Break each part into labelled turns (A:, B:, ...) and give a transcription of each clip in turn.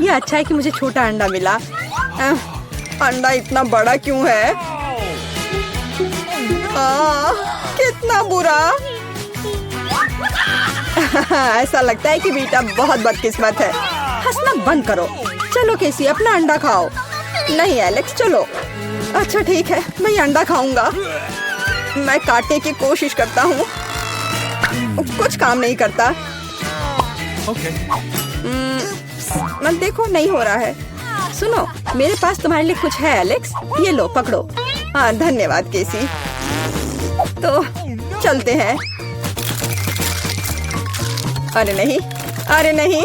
A: ये अच्छा है कि मुझे छोटा अंडा मिला। अंडा इतना बड़ा क्यों है? कितना बुरा। ऐसा लगता है कि बेटा बहुत बदकिस्मत है। हंसना बंद करो। चलो केसी, अपना अंडा खाओ। नहीं एलेक्स, चलो। अच्छा ठीक है, मैं ये अंडा खाऊंगा। मैं काटने की कोशिश करता हूँ, कुछ काम नहीं करता। मत देखो, नहीं हो रहा है। सुनो, मेरे पास तुम्हारे लिए कुछ है एलेक्स, ये लो पकड़ो। हाँ धन्यवाद केसी। तो चलते हैं। अरे नहीं, अरे नहीं।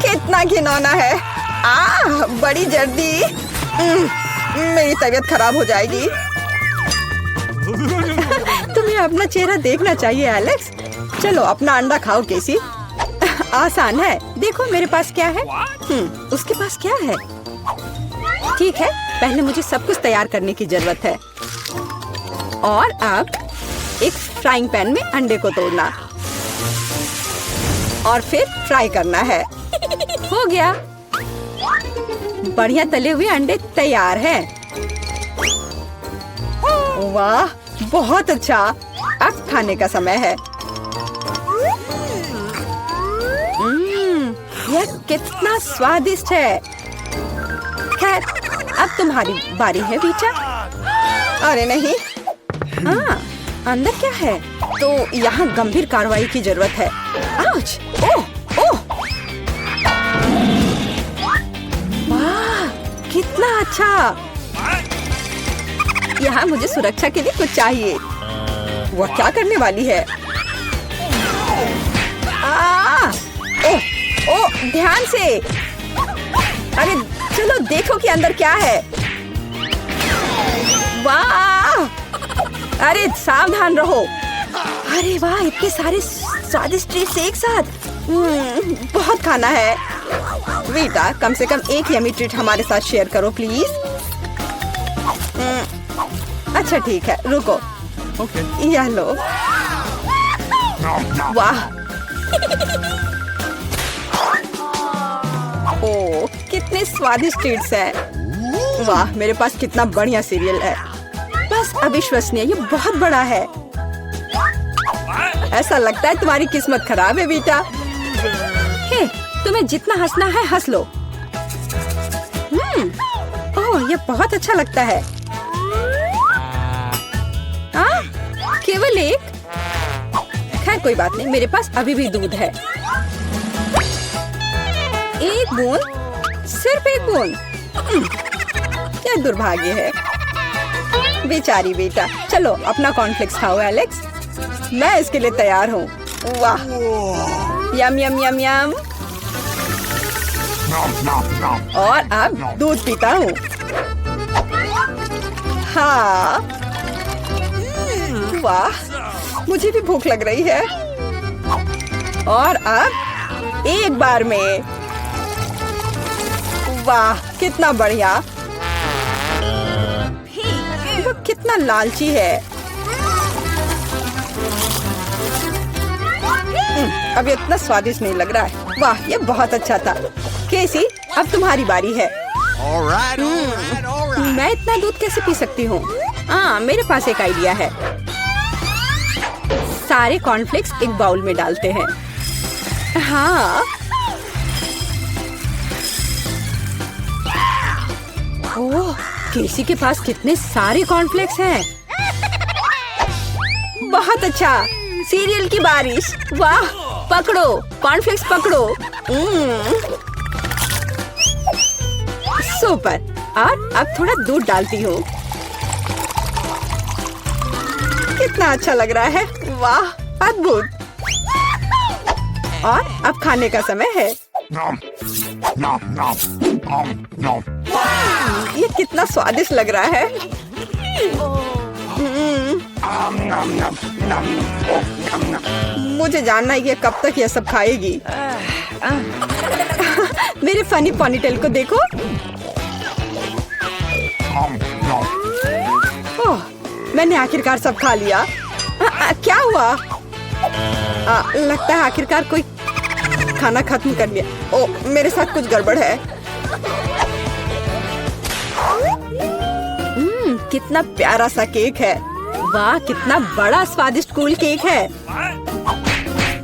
A: कितना घिनौना है। बड़ी जल्दी। मेरी तबीयत खराब हो जाएगी। तुम्हें अपना चेहरा देखना चाहिए एलेक्स। चलो अपना अंडा खाओ केसी। आसान है। देखो मेरे पास क्या है। उसके पास क्या है? ठीक है, पहले मुझे सब कुछ तैयार करने की जरूरत है। और अब एक फ्राइंग पैन में अंडे को तोड़ना और फिर फ्राई करना है। हो गया। बढ़िया तले हुए अंडे तैयार हैं। वाह, बहुत अच्छा। अब खाने का समय है। यह कितना स्वादिष्ट है। खैर, अब तुम्हारी बारी है बीचा। अरे नहीं। अंदर क्या है? तो यहाँ गंभीर कार्रवाई की जरूरत है। आउच! ओह! ओह! वाह, कितना अच्छा। यहाँ मुझे सुरक्षा के लिए कुछ चाहिए। वह क्या करने वाली है? ओह! ओह! ध्यान से। अरे चलो देखो कि अंदर क्या है। वाह! अरे सावधान रहो। अरे वाह, इतने सारे स्वादिष्ट ट्रीट्स एक साथ। बहुत खाना है। वीटा, कम से कम एक यमी ट्रीट हमारे साथ शेयर करो प्लीज। अच्छा ठीक है, रुको। यह लो। वाह। ओह, कितने स्वादिष्ट ट्रीट्स हैं। वाह, मेरे पास कितना बढ़िया सीरियल है। बस अविश्वसनीय, ये बहुत बड़ा है। ऐसा लगता है तुम्हारी किस्मत खराब है बेटा। हे, तुम्हें जितना हंसना है हंस लो। ओह, ये बहुत अच्छा लगता है। केवल एक? खैर कोई बात नहीं, मेरे पास अभी भी दूध है। एक बूंद, सिर्फ एक बूंद। क्या दुर्भाग्य है। बेचारी बेटा। चलो अपना कॉर्नफ्लेक्स खाओ एलेक्स। मैं इसके लिए तैयार हूँ। वाह, यम यम यम यम। और अब दूध पीता हूँ। हाँ, वाह, मुझे भी भूख लग रही है। और अब एक बार में। वाह, कितना बढ़िया। वो कितना लालची है। अब इतना स्वादिष्ट नहीं लग रहा है। वाह, ये बहुत अच्छा था। केसी, अब तुम्हारी बारी है। मैं इतना दूध कैसे पी सकती हूँ? मेरे पास एक आइडिया है। सारे कॉर्नफ्लेक्स एक बाउल में डालते हैं। हाँ। ओह, केसी के पास कितने सारे कॉर्नफ्लेक्स हैं। बहुत अच्छा। सीरियल की बारिश। वाह, पकड़ो कॉर्नफ्लेक्स पकड़ो। सुपर। और अब थोड़ा दूध डालती हूँ। कितना अच्छा लग रहा है। वाह, अद्भुत। और अब खाने का समय है। ये कितना स्वादिष्ट लग रहा है। मुझे जानना है ये कब तक ये सब खाएगी। मेरे फनी पॉनीटेल को देखो। ओह, मैंने आखिरकार सब खा लिया। क्या हुआ? लगता है आखिरकार कोई खाना खत्म कर लिया। ओ, मेरे साथ कुछ गड़बड़ है। कितना प्यारा सा केक है। वाह, कितना बड़ा स्वादिष्ट कूल केक है।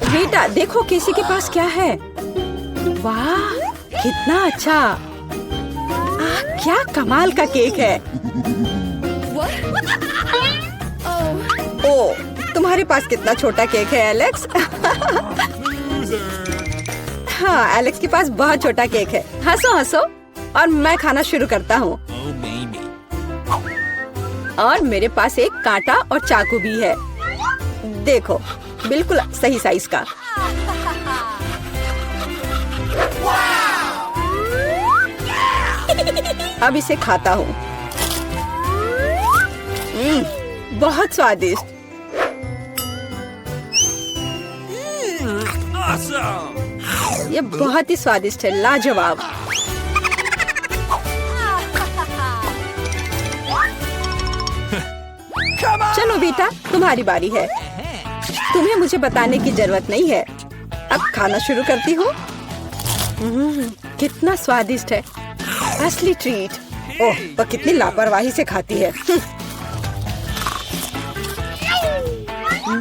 A: बेटा देखो किसी के पास क्या है। वाह, कितना अच्छा। क्या कमाल का केक है। ओ, तुम्हारे पास कितना छोटा केक है एलेक्स। हाँ, एलेक्स के पास बहुत छोटा केक है। हंसो हंसो और मैं खाना शुरू करता हूँ। और मेरे पास एक कांटा और चाकू भी है। देखो, बिल्कुल सही साइज का। अब इसे खाता हूँ। बहुत स्वादिष्ट। ये बहुत ही स्वादिष्ट है, लाजवाब। चलो बेटा, तुम्हारी बारी है। तुम्हें मुझे बताने की जरूरत नहीं है। अब खाना शुरू करती हूँ। कितना स्वादिष्ट है, असली ट्रीट। ओह, वो कितनी लापरवाही से खाती है।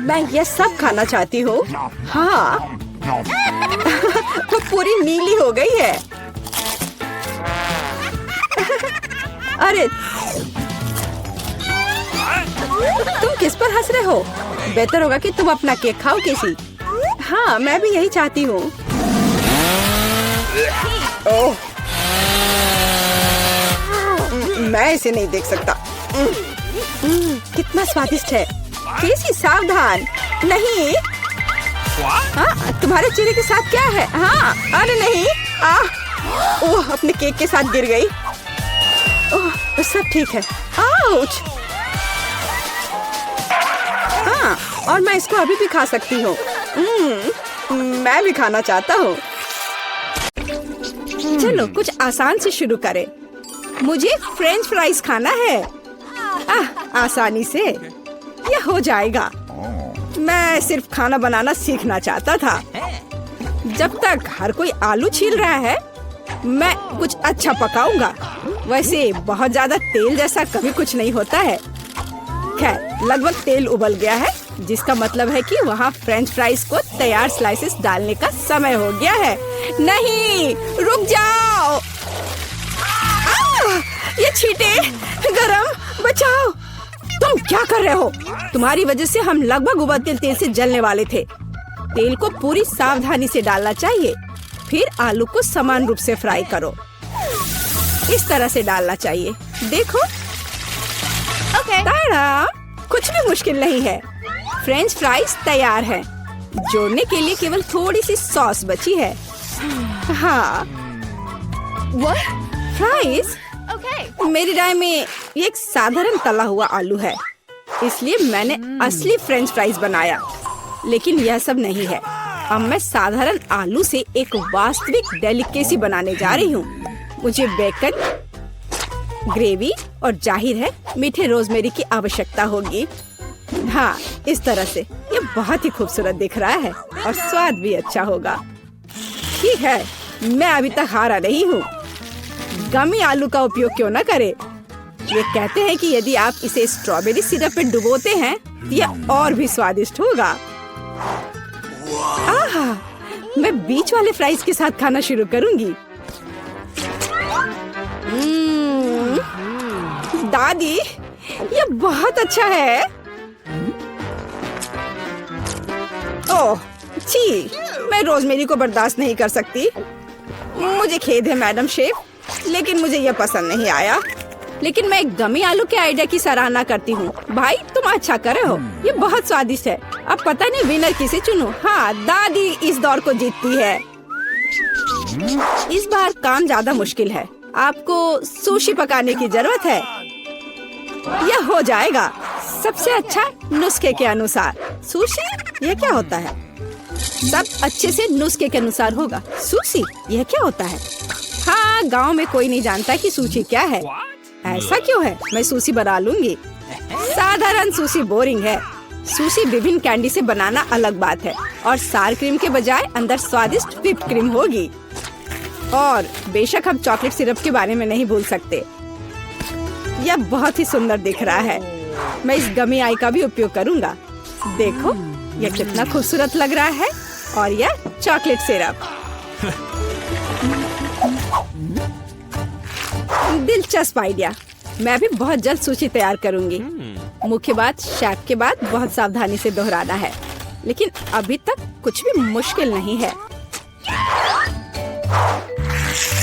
A: मैं ये सब खाना चाहती हूँ। हाँ, वो पूरी नीली हो गई है। अरे, तुम किस पर हंस रहे हो? बेहतर होगा कि तुम अपना केक खाओ किसी। हाँ, मैं भी यही चाहती हूँ। ओह, मैं इसे नहीं देख सकता। कितना स्वादिष्ट है। केसी सावधान, नहीं। हाँ, तुम्हारे चेहरे के साथ क्या है? हाँ, अरे नहीं। ओह, अपने केक के साथ गिर गई। ओह, सब ठीक है। आउच। हाँ, और मैं इसको अभी भी खा सकती हूँ। मैं भी खाना चाहता हूँ। चलो कुछ आसान से शुरू करें। मुझे फ्रेंच फ्राइज खाना है। आसानी से यह हो जाएगा। मैं सिर्फ खाना बनाना सीखना चाहता था। जब तक हर कोई आलू छील रहा है, मैं कुछ अच्छा पकाऊंगा। वैसे बहुत ज्यादा तेल जैसा कभी कुछ नहीं होता है। खैर, लगभग तेल उबल गया है, जिसका मतलब है कि वहाँ फ्रेंच फ्राइज को तैयार स्लाइसेस डालने का समय हो गया है। नहीं, रुक जाओ। ये छींटे, गरम, बचाओ। तुम क्या कर रहे हो? तुम्हारी वजह से हम लगभग उबलते तेल से जलने वाले थे। तेल को पूरी सावधानी से डालना चाहिए। फिर आलू को समान रूप से फ्राई करो। इस तरह से डालना चाहिए। देखो, ताड़ा, कुछ भी मुश्किल नहीं है। फ्रेंच फ्राइज तैयार है। जोड़ने के लिए केवल थोड़ी सी सॉस बची है। हाँ, फ्राइज? मेरी राय में ये एक साधारण तला हुआ आलू है, इसलिए मैंने असली फ्रेंच फ्राइज बनाया। लेकिन यह सब नहीं है। अब मैं साधारण आलू से एक वास्तविक डेलिकेसी बनाने जा रही हूँ। मुझे बेकन, ग्रेवी और जाहिर है मीठे रोजमेरी की आवश्यकता होगी। हाँ, इस तरह से ये बहुत ही खूबसूरत दिख रहा है और स्वाद भी अच्छा होगा। ठीक है, मैं अभी तक हारा नहीं हूँ। गमी आलू का उपयोग क्यों न करें? ये कहते हैं कि यदि आप इसे स्ट्रॉबेरी सिरप में डुबोते हैं तो यह और भी स्वादिष्ट होगा। आहा, मैं बीच वाले फ्राइज के साथ खाना शुरू करूंगी। दादी, ये बहुत अच्छा है। ओह, छी, मैं रोजमेरी को बर्दाश्त नहीं कर सकती। मुझे खेद है मैडम शेफ, लेकिन मुझे यह पसंद नहीं आया। लेकिन मैं गमी आलू के आइडिया की सराहना करती हूँ। भाई, तुम अच्छा कर रहे हो। ये बहुत स्वादिष्ट है। अब पता नहीं विनर किसे चुनूं। हाँ, दादी इस दौर को जीतती है। इस बार काम ज्यादा मुश्किल है। आपको सुशी पकाने की जरूरत है। यह हो जाएगा सबसे अच्छा नुस्खे के अनुसार। सुशी? यह क्या होता है? सब अच्छे से नुस्खे के अनुसार होगा। सुशी? यह क्या होता है? हाँ, गांव में कोई नहीं जानता कि सुशी क्या है। ऐसा क्यों है? मैं सुशी बना लूंगी। साधारण सुशी बोरिंग है। सुशी विभिन्न कैंडी से बनाना अलग बात है और सार क्रीम के बजाय अंदर स्वादिष्ट व्हिप क्रीम होगी। और बेशक हम चॉकलेट सिरप के बारे में नहीं भूल सकते। यह बहुत ही सुंदर दिख रहा है। मैं इस गमी आई का भी उपयोग करूंगा। देखो यह कितना खूबसूरत लग रहा है। और यह चॉकलेट सिरप। दिलचस्प आइडिया। मैं भी बहुत जल्द सूची तैयार करूंगी। मुख्य बात शेफ के बाद बहुत सावधानी से दोहराना है, लेकिन अभी तक कुछ भी मुश्किल नहीं है।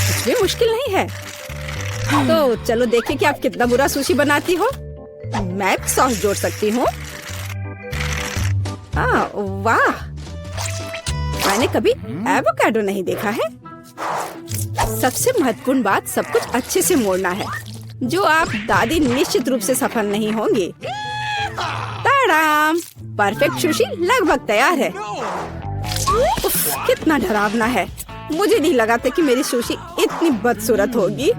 A: कुछ भी मुश्किल नहीं है। तो चलो देखें कि आप कितना बुरा सुशी बनाती हो। मैं सॉस जोड़ सकती हूँ। वाह, मैंने कभी एवोकाडो नहीं देखा है। सबसे महत्वपूर्ण बात सब कुछ अच्छे से मोड़ना है, जो आप दादी निश्चित रूप से सफल नहीं होंगी। ताड़ाम, परफेक्ट सुशी लगभग तैयार है। उफ, कितना डरावना है। मुझे नहीं लगा था कि मेरी सुशी इतनी बदसूरत होगी।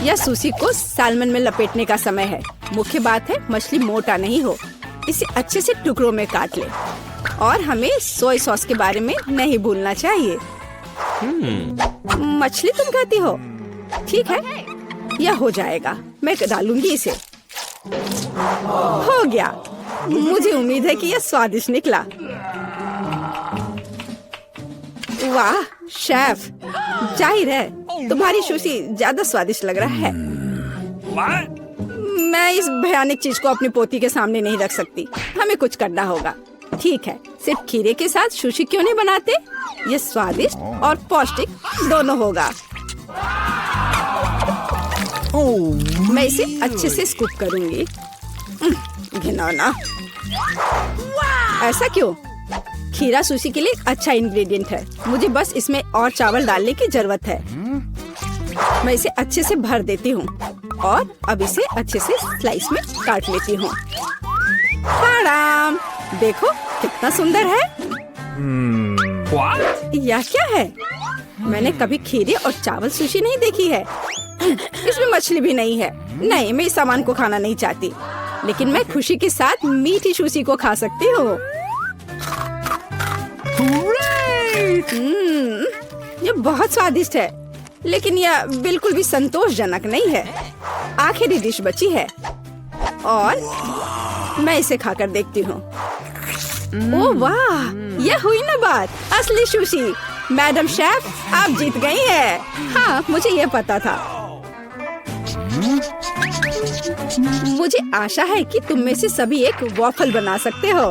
A: यह सुशी को सालमन में लपेटने का समय है। मुख्य बात है मछली मोटा नहीं हो। इसे अच्छे से टुकड़ों में काट ले। और हमें सोया सॉस के बारे में नहीं भूलना चाहिए। मछली तुम खाती हो? ठीक है, यह हो जाएगा। मैं डालूंगी इसे। हो गया। मुझे उम्मीद है कि यह स्वादिष्ट निकला। वाह शेफ, जाहिर है तुम्हारी सुशी ज्यादा स्वादिष्ट लग रहा है। मैं इस भयानक चीज को अपनी पोती के सामने नहीं रख सकती। हमें कुछ करना होगा। ठीक है, सिर्फ खीरे के साथ सुशी क्यों नहीं बनाते? ये स्वादिष्ट और पौष्टिक दोनों होगा। मैं इसे अच्छे से स्कूप करूंगी। घिनौना। ऐसा क्यों? खीरा सुशी के लिए अच्छा इंग्रेडिएंट है। मुझे बस इसमें और चावल डालने की जरूरत है। मैं इसे अच्छे से भर देती हूँ और अब इसे अच्छे से स्लाइस में काट लेती हूँ। देखो कितना सुंदर है। यह क्या है? मैंने कभी खीरे और चावल सुशी नहीं देखी है। इसमें मछली भी नहीं है। नहीं, मैं इस सामान को खाना नहीं चाहती, लेकिन मैं खुशी के साथ मीठी सुशी को खा सकती हूँ। ये बहुत स्वादिष्ट है, लेकिन यह बिल्कुल भी संतोषजनक नहीं है। आखिरी डिश बची है और मैं इसे खाकर देखती हूँ। ओह वाह, यह हुई ना बात। असली सुशी। मैडम शेफ, आप जीत गई हैं। हाँ, मुझे यह पता था। मुझे आशा है कि तुम में से सभी एक वॉफल बना सकते हो।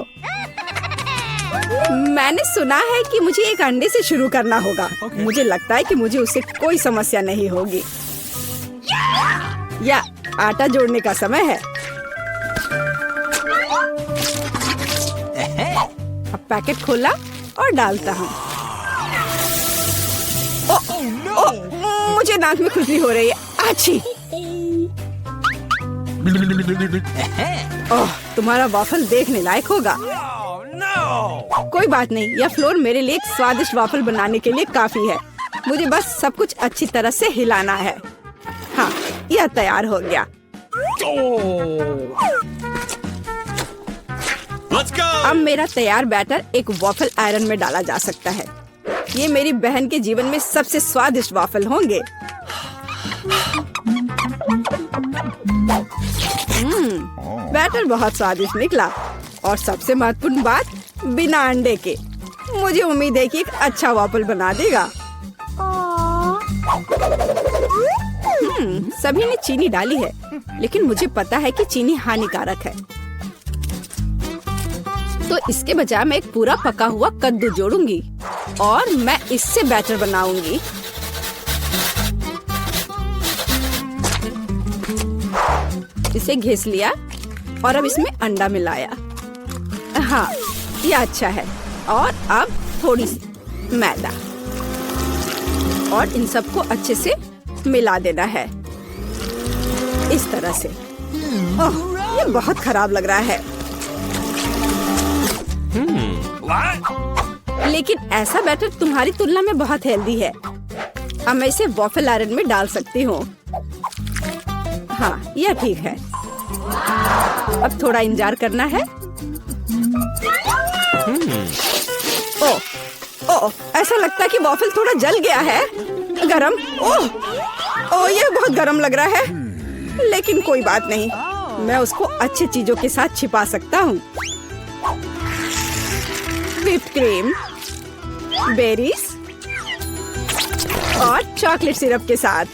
A: मैंने सुना है कि मुझे एक अंडे से शुरू करना होगा। मुझे लगता है कि मुझे उससे कोई समस्या नहीं होगी। या आटा जोड़ने का समय है। अब पैकेट खोला और डालता हूँ। मुझे नाक में खुजली हो रही है। आछी। ओह, तुम्हारा वाफल देखने लायक होगा। कोई बात नहीं, यह फ्लोर मेरे लिए एक स्वादिष्ट वाफल बनाने के लिए काफी है। मुझे बस सब कुछ अच्छी तरह से हिलाना है। हाँ, यह तैयार हो गया। अब मेरा तैयार बैटर एक वाफल आयरन में डाला जा सकता है। ये मेरी बहन के जीवन में सबसे स्वादिष्ट वाफल होंगे। बैटर बहुत स्वादिष्ट निकला और सबसे महत्वपूर्ण बात, बिना अंडे के। मुझे उम्मीद है कि एक अच्छा वाफल बना देगा। सभी ने चीनी डाली है, लेकिन मुझे पता है कि चीनी हानिकारक है। तो इसके बजाय मैं एक पूरा पका हुआ कद्दू जोड़ूंगी और मैं इससे बैटर बनाऊंगी। इसे घिस लिया और अब इसमें अंडा मिलाया। हाँ, ये अच्छा है। और अब थोड़ी सी मैदा और इन सबको अच्छे से मिला देना है इस तरह से। ओह, ये बहुत खराब लग रहा है। लेकिन ऐसा बैटर तुम्हारी तुलना में बहुत हेल्दी है। अब मैं इसे वॉफल आयरन में डाल सकती हूँ। हाँ, यह ठीक है। अब थोड़ा इंतजार करना है ओह, ऐसा लगता है कि वॉफल थोड़ा जल गया है। गरम। ओह, ये बहुत गरम लग रहा है। लेकिन कोई बात नहीं, मैं उसको अच्छी चीजों के साथ छिपा सकता हूँ। व्हिप्ड क्रीम, बेरीज और चॉकलेट सिरप के साथ।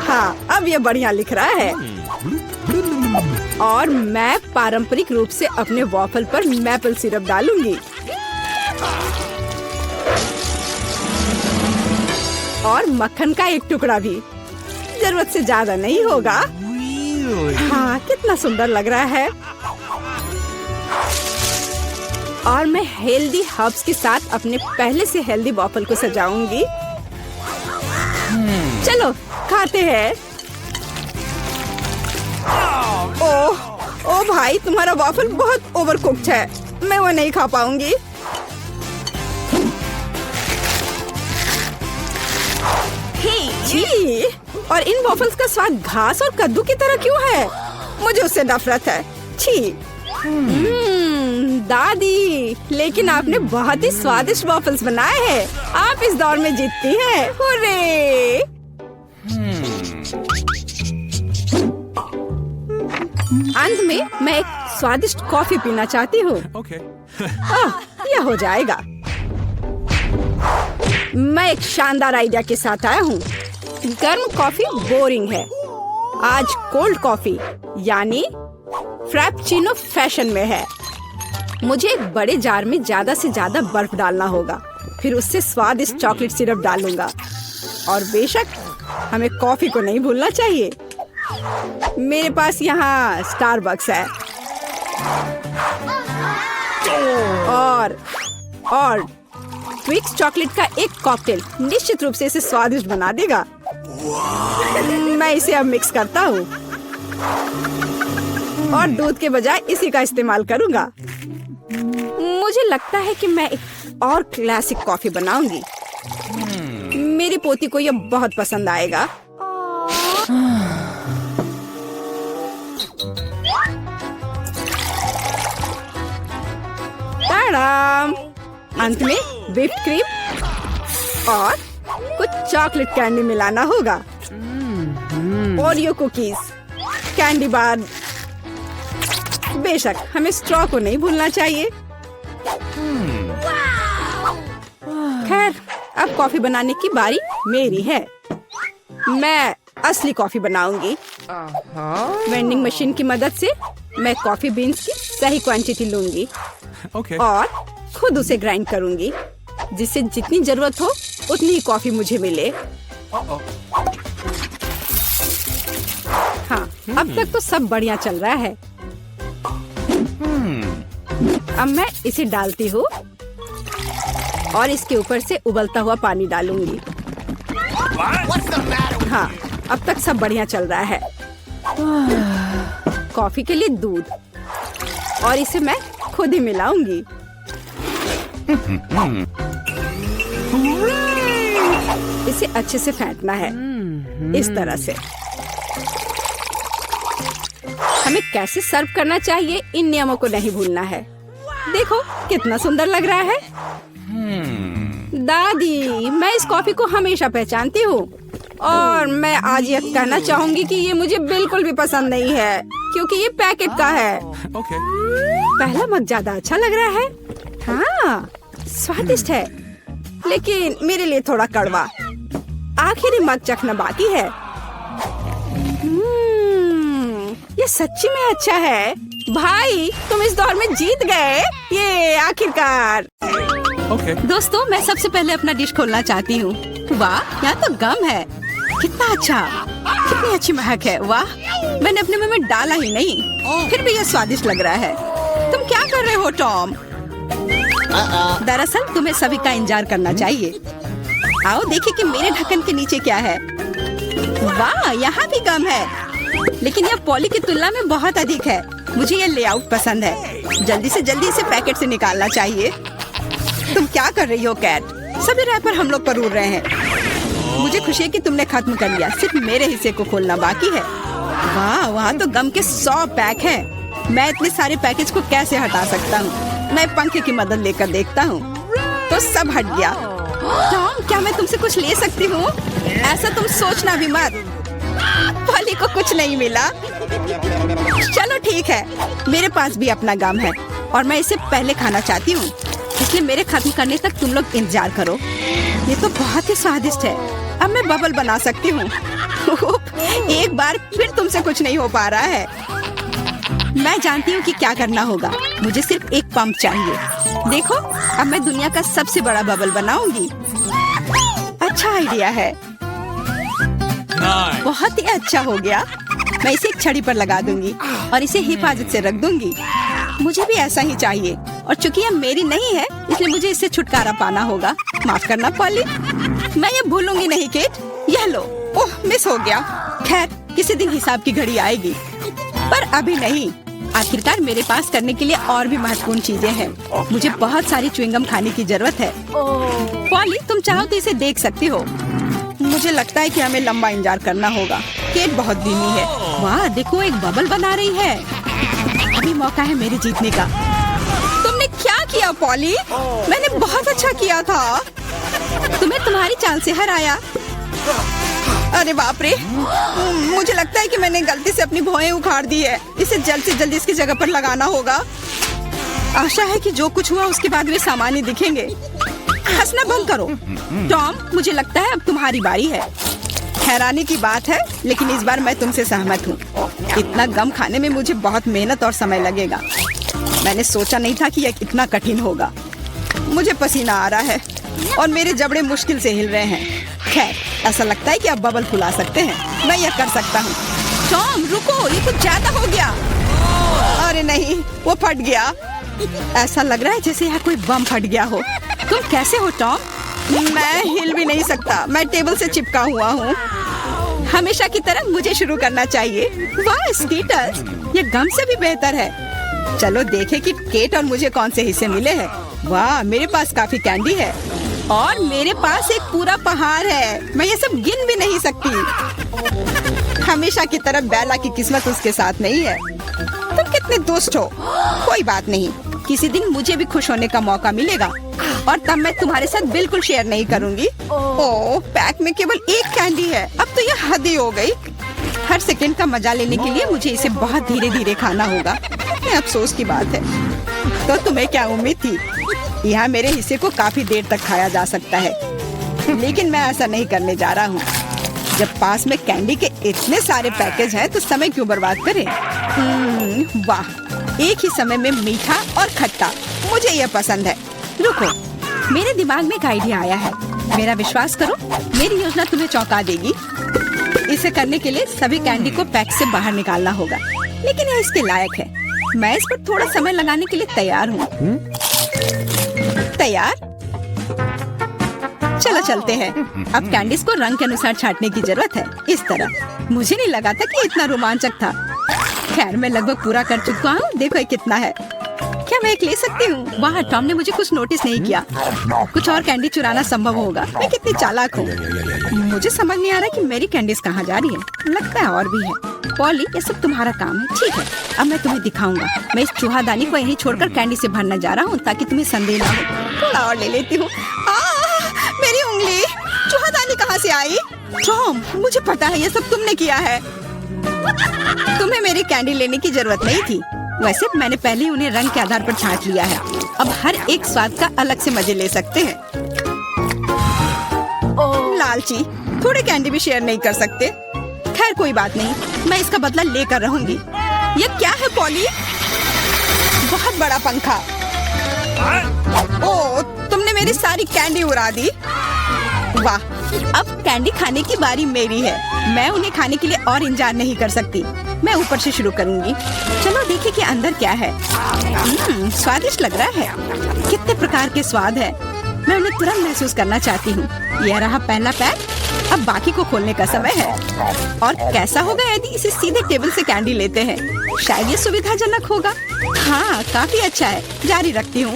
A: हाँ, अब ये बढ़िया लिख रहा है। और मैं पारंपरिक रूप से अपने वॉफल पर मैपल सिरप डालूंगी। और मक्खन का एक टुकड़ा भी, जरूरत से ज्यादा नहीं होगा। हाँ, कितना सुंदर लग रहा है। और मैं हेल्दी हर्ब्स के साथ अपने पहले से हेल्दी वॉफल को सजाऊंगी। चलो खाते हैं। ओह भाई, तुम्हारा वॉफल बहुत ओवरकुक्ड है, मैं वो नहीं खा पाऊंगी। छी, और इन वॉफल्स का स्वाद घास और कद्दू की तरह क्यों है? मुझे उससे नफरत है। छी। दादी, लेकिन आपने बहुत ही स्वादिष्ट वॉफल्स बनाए हैं। आप इस दौर में जीतती हैं। हुर्रे! अंत में मैं एक स्वादिष्ट कॉफी पीना चाहती हूँ। यह हो जाएगा। मैं एक शानदार आइडिया के साथ आया हूँ। गर्म कॉफी बोरिंग है। आज कोल्ड कॉफी यानी फ्रैप्पुचिनो फैशन में है। मुझे एक बड़े जार में ज्यादा से ज्यादा बर्फ डालना होगा। फिर उससे स्वादिष्ट चॉकलेट सिरप डालूंगा। और बेशक हमें कॉफी को नहीं भूलना चाहिए। मेरे पास यहाँ स्टारबक्स है। और ट्विक्स चॉकलेट का एक कॉकटेल निश्चित रूप से इसे स्वादिष्ट बना देगा। मैं इसे अब मिक्स करता हूँ और दूध के बजाय इसी का इस्तेमाल करूँगा। मुझे लगता है कि मैं एक और क्लासिक कॉफी बनाऊंगी। मेरी पोती को यह बहुत पसंद आएगा। ताड़ाम! अंत में व्हिप्ड क्रीम और कुछ चॉकलेट कैंडी मिलाना होगा। Oreo cookies, candy bar. बेशक हमें स्ट्रॉ को नहीं भूलना चाहिए। खैर, अब कॉफी बनाने की बारी मेरी है। मैं असली कॉफी बनाऊंगी। वेंडिंग मशीन की मदद से मैं कॉफी बीन्स की सही क्वांटिटी लूंगी और खुद उसे ग्राइंड करूंगी, जिससे जितनी जरूरत हो उतनी ही कॉफी मुझे मिले। हाँ, अब तक तो सब बढ़िया चल रहा है। अब मैं इसे डालती हूँ और इसके ऊपर से उबलता हुआ पानी डालूंगी। हाँ, अब तक सब बढ़िया चल रहा है। कॉफी के लिए दूध, और इसे मैं खुद ही मिलाऊंगी। इसे अच्छे से फेंटना है, इस तरह से। हमें कैसे सर्व करना चाहिए, इन नियमों को नहीं भूलना है। देखो कितना सुंदर लग रहा है। दादी, मैं इस कॉफी को हमेशा पहचानती हूँ और मैं आज यह कहना चाहूंगी कि ये मुझे बिल्कुल भी पसंद नहीं है, क्योंकि ये पैकेट का है। पहला मग ज्यादा अच्छा लग रहा है। हाँ, स्वादिष्ट है, लेकिन मेरे लिए थोड़ा कड़वा। आखिरी मग चखना बाकी है। ये सच्ची में अच्छा है। भाई, तुम इस दौर में जीत गए। ये आखिरकार। दोस्तों, मैं सबसे पहले अपना डिश खोलना चाहती हूँ। वाह, यहाँ तो गम है। कितना अच्छा, कितनी अच्छी महक है। वाह, मैंने अपने मुंह में डाला ही नहीं, फिर भी ये स्वादिष्ट लग रहा है। तुम क्या कर रहे हो टॉम? दरअसल तुम्हें सभी का इंतजार करना चाहिए। आओ देखिए कि मेरे ढक्कन के नीचे क्या है। वाह, यहाँ भी गम है, लेकिन यह पॉली की तुलना में बहुत अधिक है। मुझे ये लेआउट पसंद है। जल्दी से जल्दी इसे पैकेट से निकालना चाहिए। तुम क्या कर रही हो कैट? सभी रैपर हम लोग पर उड़ रहे हैं। मुझे खुशी है कि तुमने खत्म कर लिया। सिर्फ मेरे हिस्से को खोलना बाकी है। वाह, वहाँ तो गम के 100 पैक हैं। मैं इतने सारे पैकेज को कैसे हटा सकता हूँ? मैं पंखे की मदद लेकर देखता हूँ। तो सब हट गया। टॉम, क्या मैं तुमसे कुछ ले सकती हूँ? ऐसा तुम सोचना भी मत। पॉली को कुछ नहीं मिला। चलो ठीक है, मेरे पास भी अपना गम है और मैं इसे पहले खाना चाहती हूँ, इसलिए मेरे खत्म करने तक तुम लोग इंतजार करो। ये तो बहुत ही स्वादिष्ट है। अब मैं बबल बना सकती हूँ। एक बार फिर तुमसे कुछ नहीं हो पा रहा है। मैं जानती हूँ कि क्या करना होगा। मुझे सिर्फ एक पंप चाहिए। देखो, अब मैं दुनिया का सबसे बड़ा बबल बनाऊंगी। अच्छा आइडिया है। बहुत ही अच्छा हो गया। मैं इसे एक छड़ी पर लगा दूंगी और इसे हिफाजत से रख दूंगी। मुझे भी ऐसा ही चाहिए और चूंकि यह मेरी नहीं है इसलिए मुझे इससे छुटकारा पाना होगा। माफ करना पॉली, मैं ये भूलूंगी नहीं केट। यह लो। ओह, मिस हो गया। खैर, किसी दिन हिसाब की घड़ी आएगी, पर अभी नहीं। आखिरकार मेरे पास करने के लिए और भी महत्वपूर्ण चीजें हैं। मुझे बहुत सारी च्युइंगम खाने की जरूरत है। पॉली, तुम चाहो तो इसे देख सकती हो। मुझे लगता है कि हमें लंबा इंतजार करना होगा। केट बहुत धीमी है। वाह, देखो एक बबल बना रही है। अभी मौका है मेरे जीतने का। तुमने क्या किया पॉली? मैंने बहुत अच्छा किया था। तुम्हें तुम्हारी चाल से हराया। अरे बाप रे, मुझे लगता है कि मैंने गलती से अपनी भौहें उखाड़ दी है। इसे जल्द से जल्द इसकी जगह पर लगाना होगा। आशा है कि जो कुछ हुआ उसके बाद वे सामान्य दिखेंगे। हंसना बंद करो। टॉम, मुझे लगता है अब तुम्हारी बारी है। हैरानी की बात है, लेकिन इस बार मैं तुमसे सहमत हूँ। इतना गम खाने में मुझे बहुत मेहनत और समय लगेगा। मैंने सोचा नहीं था कि यह इतना कठिन होगा। मुझे पसीना आ रहा है और मेरे जबड़े मुश्किल से हिल रहे हैं। खैर, ऐसा लगता है कि आप बबल फुला सकते हैं। मैं यह कर सकता हूँ। टॉम रुको, ये कुछ ज्यादा हो गया। अरे नहीं, वो फट गया। ऐसा लग रहा है जैसे यहाँ कोई बम फट गया हो। तुम कैसे हो टॉम? मैं हिल भी नहीं सकता। मैं टेबल से चिपका हुआ हूँ। हमेशा की तरह मुझे शुरू करना चाहिए। वाह स्कीटर्स, ये गम से भी बेहतर है। चलो देखें कि केट और मुझे कौन से हिस्से मिले हैं। वाह, मेरे पास काफी कैंडी है और मेरे पास एक पूरा पहाड़ है। मैं ये सब गिन भी नहीं सकती। हमेशा की तरह बेला की किस्मत उसके साथ नहीं है। तुम कितने दुष्ट हो। कोई बात नहीं, किसी दिन मुझे भी खुश होने का मौका मिलेगा और तब मैं तुम्हारे साथ बिल्कुल शेयर नहीं करूंगी। ओह, पैक में केवल एक कैंडी है। अब तो यह हद ही हो गई। हर सेकंड का मजा लेने के लिए मुझे इसे बहुत धीरे धीरे खाना होगा। ये अफसोस की बात है। तो तुम्हें क्या उम्मीद थी? यहाँ मेरे हिस्से को काफी देर तक खाया जा सकता है, लेकिन मैं ऐसा नहीं करने जा रहा हूँ। जब पास में कैंडी के इतने सारे पैकेज हैं तो समय क्यों बर्बाद करें? वाह, एक ही समय में मीठा और खट्टा, मुझे यह पसंद है। रुको, मेरे दिमाग में एक आइडिया आया है। मेरा विश्वास करो, मेरी योजना तुम्हें चौंका देगी। इसे करने के लिए सभी कैंडी को पैक से बाहर निकालना होगा, लेकिन यह इसके लायक है। मैं इस पर थोड़ा समय लगाने के लिए तैयार हूँ। तैयार? चलो चलते हैं। अब कैंडीज को रंग के अनुसार छांटने की जरूरत है। इस तरह। मुझे नहीं लगा था कि इतना रोमांचक था। खैर, मैं लगभग पूरा कर चुका हूँ। देखो ये कितना है। क्या मैं एक ले सकती हूँ? वाह, टॉम ने मुझे कुछ नोटिस नहीं किया। कुछ और कैंडी चुराना संभव होगा। मैं कितनी चालाक हूँ। मुझे समझ नहीं आ रहा कि मेरी कैंडीज कहाँ जा रही है। लगता है और भी है। पॉली, ये सब तुम्हारा काम है। ठीक है, अब मैं तुम्हें दिखाऊंगा। मैं इस चूहादानी को यहीं छोड़कर कैंडी से भरने जा रहा हूँ ताकि तुम्हें संदेह ना हो। थोड़ा और ले लेती हूँ। मेरी उंगली। चूहादानी कहाँ से आई? टॉम, मुझे पता है ये सब तुमने किया है। तुम्हें मेरी कैंडी लेने की जरूरत नहीं थी। वैसे मैंने पहले ही उन्हें रंग के आधार पर छांट लिया है। अब हर एक स्वाद का अलग से मजे ले सकते हैं। लालची, थोड़े कैंडी भी शेयर नहीं कर सकते। खैर कोई बात नहीं, मैं इसका बदला लेकर रहूंगी। ये क्या है पॉली? बहुत बड़ा पंखा। ओह, तुमने मेरी सारी कैंडी उड़ा दी। वाह, अब कैंडी खाने की बारी मेरी है। मैं उन्हें खाने के लिए और इंतजार नहीं कर सकती। मैं ऊपर से शुरू करूंगी। चलो देखें कि अंदर क्या है। स्वादिष्ट लग रहा है। कितने प्रकार के स्वाद है। मैं उन्हें तुरंत महसूस करना चाहती हूँ। यह रहा पहला पैक। अब बाकी को खोलने का समय है। और कैसा होगा यदि इसे सीधे टेबल से कैंडी लेते हैं? शायद ये सुविधाजनक होगा। हाँ, काफी अच्छा है। जारी रखती हूँ।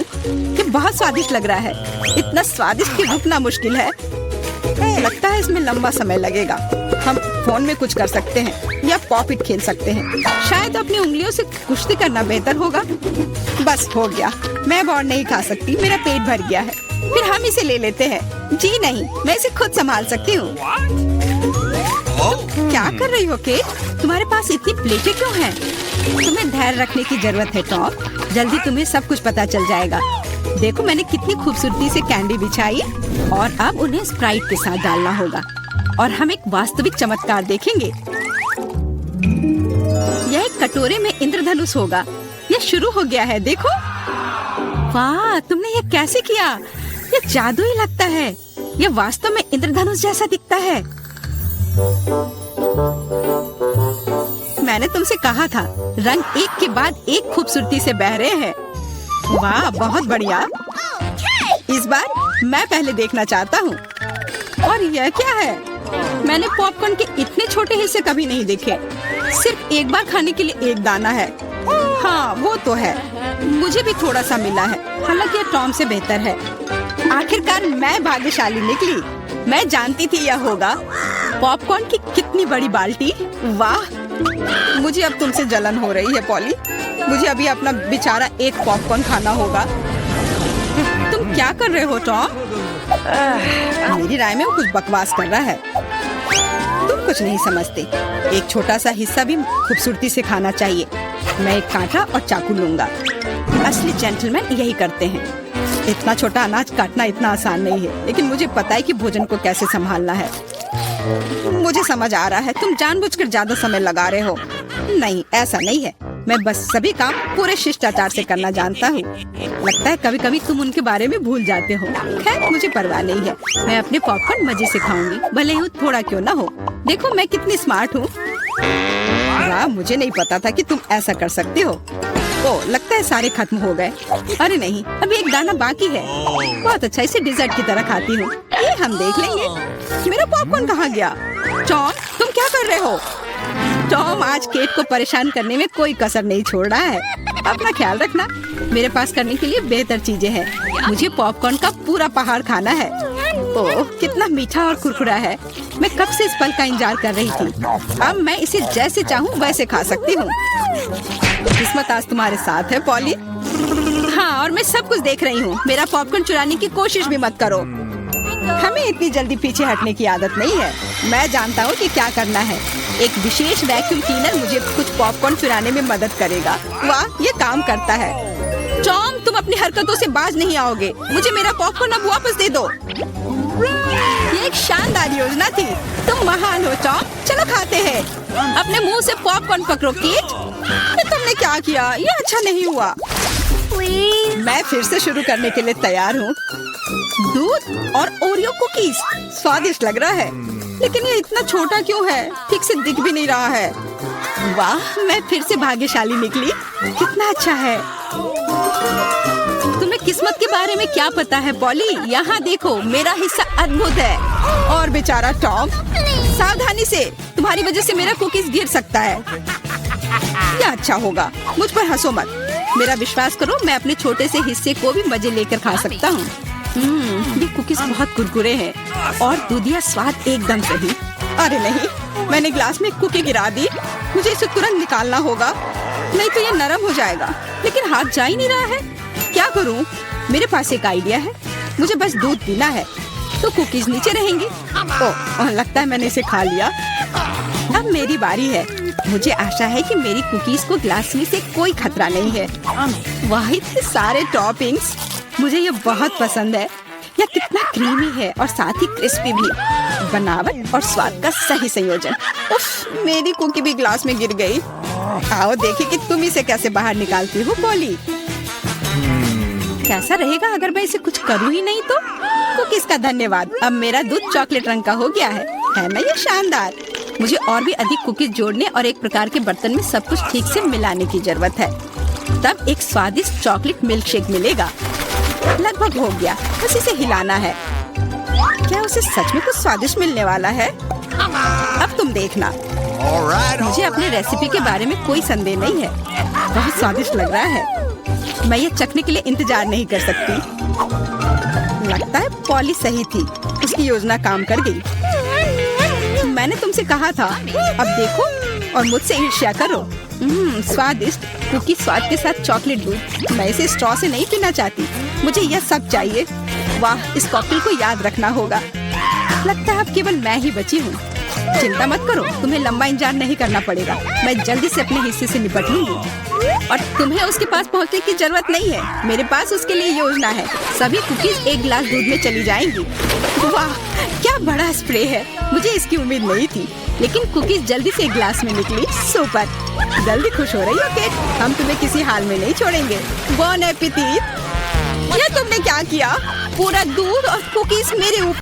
A: ये बहुत स्वादिष्ट लग रहा है। इतना स्वादिष्ट कि रुकना मुश्किल है। लगता है इसमें लंबा समय लगेगा। हम फोन में कुछ कर सकते हैं या पॉपिट खेल सकते हैं। शायद अपनी उंगलियों से कुश्ती करना बेहतर होगा। बस हो गया, मैं अब और नहीं खा सकती, मेरा पेट भर गया है। फिर हम इसे ले लेते हैं। जी नहीं, मैं इसे खुद संभाल सकती हूँ। क्या कर रही हो केट? तुम्हारे पास इतनी प्लेटें क्यों हैं? तुम्हें धैर्य रखने की जरूरत है टॉम, जल्दी तुम्हें सब कुछ पता चल जाएगा। देखो मैंने कितनी खूबसूरती से कैंडी बिछाई और अब उन्हें स्प्राइट के साथ डालना होगा और हम एक वास्तविक चमत्कार देखेंगे। यह एक कटोरे में इंद्रधनुष होगा। यह शुरू हो गया है, देखो। वाह, तुमने यह कैसे किया? यह जादू ही लगता है। यह वास्तव में इंद्रधनुष जैसा दिखता है। मैंने तुमसे कहा था, रंग एक के बाद एक खूबसूरती से बह रहे हैं। वाह, बहुत बढ़िया। इस बार मैं पहले देखना चाहता हूँ। और यह क्या है? मैंने पॉपकॉर्न के इतने छोटे हिस्से कभी नहीं देखे। सिर्फ एक बार खाने के लिए एक दाना है। हाँ, वो तो है। मुझे भी थोड़ा सा मिला है, हालांकि यह टॉम से बेहतर है। आखिरकार मैं भाग्यशाली निकली। मैं जानती थी यह होगा। पॉपकॉर्न की कितनी बड़ी बाल्टी। वाह, मुझे अब तुमसे जलन हो रही है पॉली। मुझे अभी अपना बेचारा एक पॉपकॉर्न खाना होगा। तुम क्या कर रहे हो टॉम? मेरी राय में वो कुछ बकवास कर रहा है। तुम कुछ नहीं समझते। एक छोटा सा हिस्सा भी खूबसूरती से खाना चाहिए। मैं एक कांटा और चाकू लूंगा। असली जेंटलमैन यही करते हैं। इतना छोटा अनाज काटना इतना आसान नहीं है, लेकिन मुझे पता है कि भोजन को कैसे संभालना है। मुझे समझ आ रहा है, तुम जानबूझकर ज्यादा समय लगा रहे हो। नहीं, ऐसा नहीं है। मैं बस सभी काम पूरे शिष्टाचार से करना जानता हूँ। लगता है कभी कभी तुम उनके बारे में भूल जाते हो। खैर, मुझे परवाह नहीं है। मैं अपने पॉपकॉर्न मजे से खाऊंगी, भले ही थोड़ा क्यों ना हो। देखो मैं कितनी स्मार्ट हूँ। वाह, मुझे नहीं पता था कि तुम ऐसा कर सकते हो। ओह, लगता है सारे खत्म हो गए। अरे नहीं, अभी एक दाना बाकी है। बहुत अच्छा, इसे डिजर्ट की तरह खाती हूँ। ये हम देख लेंगे। मेरा पॉपकॉर्न कहाँ गया? टॉम, तुम क्या कर रहे हो? टॉम आज केट को परेशान करने में कोई कसर नहीं छोड़ रहा है। अपना ख्याल रखना। मेरे पास करने के लिए बेहतर चीजें हैं। मुझे पॉपकॉर्न का पूरा पहाड़ खाना है। ओह, कितना मीठा और कुरकुरा है। मैं कब से इस पल का इंतजार कर रही थी। अब मैं इसे जैसे चाहूँ वैसे खा सकती हूँ। किस्मत आज तुम्हारे साथ है पॉली। हाँ, और मैं सब कुछ देख रही हूँ। मेरा पॉपकॉर्न चुराने की कोशिश भी मत करो। हमें इतनी जल्दी पीछे हटने की आदत नहीं है। मैं जानता हूँ कि क्या करना है। एक विशेष वैक्यूम क्लीनर मुझे कुछ पॉपकॉर्न चुराने में मदद करेगा। वाह, ये काम करता है। टॉम, तुम अपनी हरकतों से बाज नहीं आओगे। मुझे मेरा पॉपकॉर्न अब वापस दे दो। ये एक शानदार योजना थी। तुम महान हो टॉम। चलो खाते हैं। अपने मुंह से पॉपकॉर्न पकड़ो केट। तुमने क्या किया? ये अच्छा नहीं हुआ। मैं फिर से शुरू करने के लिए तैयार हूँ। दूध और ओरियो कुकीज स्वादिष्ट लग रहा है, लेकिन ये इतना छोटा क्यों है? ठीक से दिख भी नहीं रहा है। वाह, मैं फिर से भाग्यशाली निकली। कितना अच्छा है। तुम्हें किस्मत के बारे में क्या पता है पॉली? यहाँ देखो, मेरा हिस्सा अद्भुत है। और बेचारा टॉम, सावधानी से, तुम्हारी वजह से मेरा कुकीज गिर सकता है। क्या अच्छा होगा। मुझ पर हंसो मत। मेरा विश्वास करो, मैं अपने छोटे से हिस्से को भी मजे लेकर खा सकता हूँ। ये कुकीज बहुत कुरकुरे हैं और दूधिया स्वाद एकदम सही। अरे नहीं, मैंने ग्लास में कुकी गिरा दी। मुझे इसे तुरंत निकालना होगा, नहीं तो ये नरम हो जाएगा। लेकिन हाथ जा ही नहीं रहा है। क्या करूँ? मेरे पास एक आइडिया है। मुझे बस दूध पीना है तो कुकीज नीचे रहेंगी। ओह, लगता है मैंने इसे खा लिया। अब मेरी बारी है। मुझे आशा है कि मेरी कुकीज को ग्लास में से कोई खतरा नहीं है। वाह, इतने सारे टॉपिंग्स। मुझे ये बहुत पसंद है। यह कितना क्रीमी है और साथ ही क्रिस्पी भी। बनावट और स्वाद का सही संयोजन। उफ, मेरी कुकी भी ग्लास में गिर गई। आओ देखिए कि तुम इसे कैसे बाहर निकालती हो पॉली। कैसा रहेगा अगर मैं इसे कुछ करूँ ही नहीं तो? कुकीज का धन्यवाद। अब मेरा दूध चॉकलेट रंग का हो गया है ना? ये शानदार। मुझे और भी अधिक कुकीज जोड़ने और एक प्रकार के बर्तन में सब कुछ ठीक से मिलाने की जरूरत है। तब एक स्वादिष्ट चॉकलेट मिल्क शेक मिलेगा। लगभग हो गया, बस इसे हिलाना है। क्या उसे सच में कुछ स्वादिष्ट मिलने वाला है? अब तुम देखना। मुझे अपने रेसिपी के बारे में कोई संदेह नहीं है। बहुत स्वादिष्ट लग रहा है। मैं ये चखने के लिए इंतजार नहीं कर सकती। लगता है पॉली सही थी। उसकी योजना काम कर गई। मैंने तुमसे कहा था। अब देखो और मुझसे ईर्ष्या करो। स्वादिष्ट कुकी स्वाद के साथ चॉकलेट दूध। मैं इसे स्ट्रॉ से नहीं पीना चाहती, मुझे यह सब चाहिए। वाह, इस कॉकटेल को याद रखना होगा। लगता है अब केवल मैं ही बची हूँ। चिंता मत करो, तुम्हें लंबा इंतजार नहीं करना पड़ेगा। मैं जल्दी से अपने हिस्से से निपट लूंगी और तुम्हें उसके पास पहुंचने की जरूरत नहीं है। मेरे पास उसके लिए योजना है। सभी कुकीज एक गिलास दूध में चली जाएंगी। वाह, क्या बड़ा स्प्रे है। मुझे इसकी उम्मीद नहीं थी, लेकिन कुकीज जल्दी से एक गिलास में निकली। सुपर, जल्दी खुश हो रही हो केट? हम तुम्हें किसी हाल में नहीं छोड़ेंगे। बॉन एपेटिट। ये तुमने क्या किया? पूरा दूध और कुकीज मेरे ऊपर।